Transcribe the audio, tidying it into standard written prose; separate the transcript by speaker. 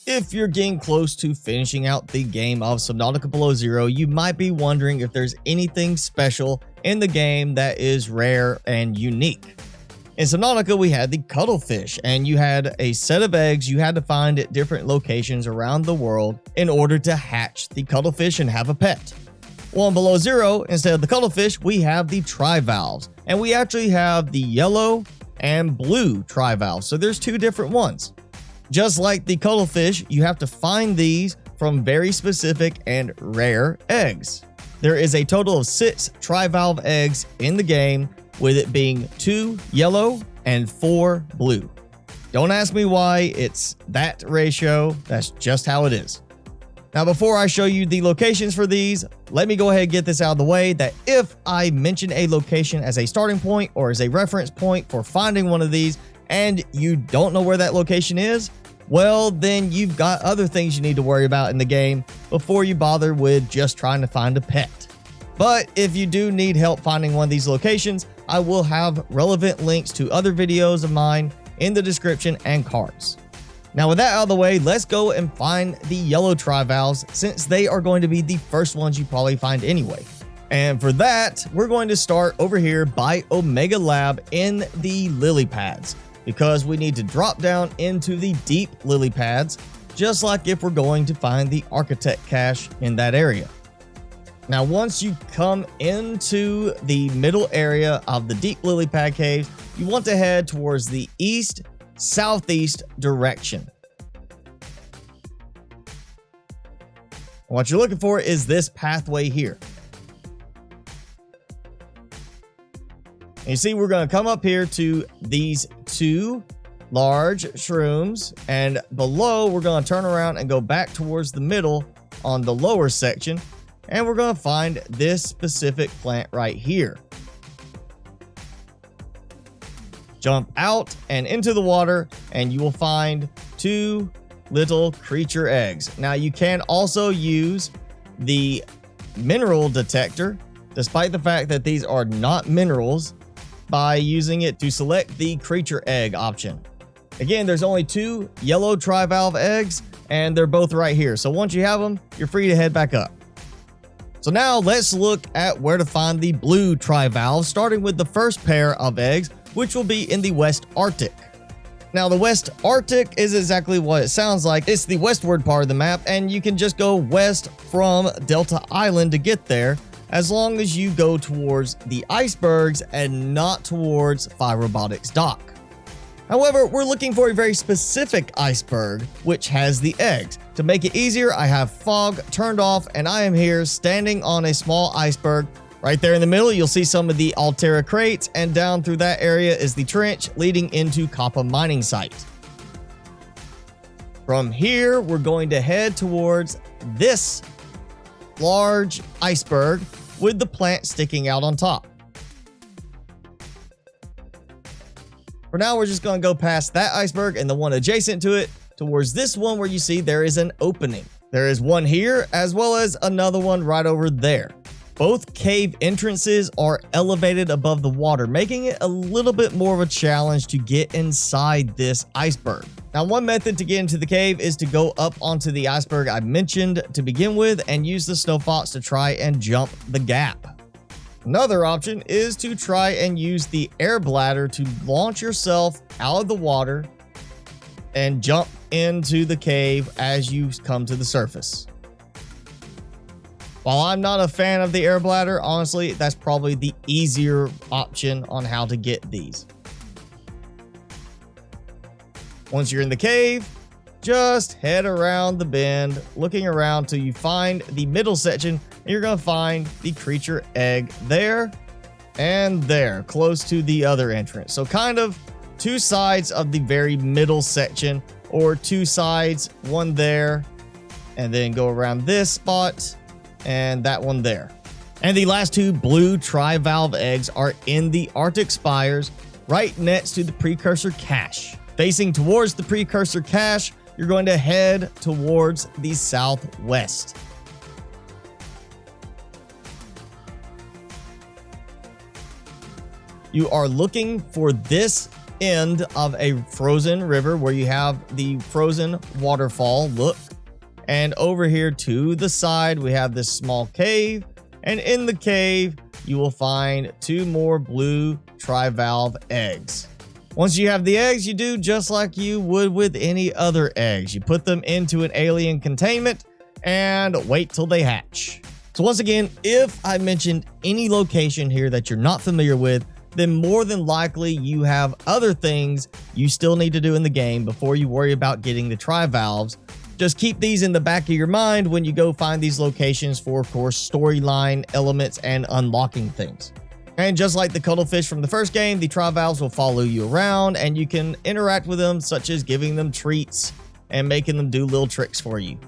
Speaker 1: If you're getting close to finishing out the game of Subnautica Below Zero, you might be wondering if there's anything special in the game that is rare and unique. In Subnautica, we had the Cuddlefish, and you had a set of eggs you had to find at different locations around the world in order to hatch the Cuddlefish and have a pet. Well, in Below Zero, instead of the Cuddlefish, we have the Trivalves, and we actually have the Yellow and Blue Trivalves, so there's two different ones. Just like the Cuddlefish, you have to find these from very specific and rare eggs. There is a total of 6 Trivalve eggs in the game, with it being 2 yellow and 4 blue. Don't ask me why it's that ratio, that's just how it is. Now, before I show you the locations for these, let me go ahead and get this out of the way that if I mention a location as a starting point or as a reference point for finding one of these and you don't know where that location is, well, then you've got other things you need to worry about in the game before you bother with just trying to find a pet. But if you do need help finding one of these locations, I will have relevant links to other videos of mine in the description and cards. Now, with that out of the way, let's go and find the yellow trivalves, since they are going to be the first ones you probably find anyway. And for that, we're going to start over here by Omega Lab in the lily pads, because we need to drop down into the deep lily pads, just like if we're going to find the architect cache in that area. Now, once you come into the middle area of the deep lily pad caves, you want to head towards the east southeast direction. What you're looking for is this pathway here. And you see, we're going to come up here to these 2 large shrooms, and below we're going to turn around and go back towards the middle on the lower section, and we're going to find this specific plant right here. Jump out and into the water, and you will find 2 little creature eggs. Now, you can also use the mineral detector, despite the fact that these are not minerals, by using it to select the creature egg option. Again, there's only 2 yellow trivalve eggs, and they're both right here. So once you have them, you're free to head back up. So now let's look at where to find the blue trivalves, starting with the first pair of eggs, which will be in the West Arctic. Now, the West Arctic is exactly what it sounds like. It's the westward part of the map, and you can just go west from Delta Island to get there, as long as you go towards the icebergs and not towards Robotics Dock. However, we're looking for a very specific iceberg, which has the eggs. To make it easier, I have fog turned off, and I am here standing on a small iceberg. Right there in the middle, you'll see some of the Altera crates, and down through that area is the trench leading into Kappa mining site. From here, we're going to head towards this large iceberg with the plant sticking out on top. For now, we're just going to go past that iceberg and the one adjacent to it towards this one where you see there is an opening. There is one here as well as another one right over there. Both cave entrances are elevated above the water, making it a little bit more of a challenge to get inside this iceberg. Now, one method to get into the cave is to go up onto the iceberg I mentioned to begin with and use the snow fox to try and jump the gap. Another option is to try and use the air bladder to launch yourself out of the water and jump into the cave as you come to the surface. While I'm not a fan of the air bladder, honestly, that's probably the easier option on how to get these. Once you're in the cave, just head around the bend, looking around till you find the middle section, and you're going to find the creature egg there and there, close to the other entrance. So kind of 2 sides of the very middle section, or 2 sides, one there, and then go around this spot and that one there. And the last 2 blue trivalve eggs are in the Arctic spires right next to the precursor cache. Facing towards the precursor cache, you're going to head towards the southwest. You are looking for this end of a frozen river where you have the frozen waterfall look. And over here to the side, we have this small cave. And in the cave, you will find 2 more blue trivalve eggs. Once you have the eggs, you do just like you would with any other eggs. You put them into an alien containment and wait till they hatch. So once again, if I mentioned any location here that you're not familiar with, then more than likely you have other things you still need to do in the game before you worry about getting the trivalves. Just keep these in the back of your mind when you go find these locations for, of course, storyline elements and unlocking things. And just like the cuddlefish from the first game, the trivalves will follow you around and you can interact with them, such as giving them treats and making them do little tricks for you.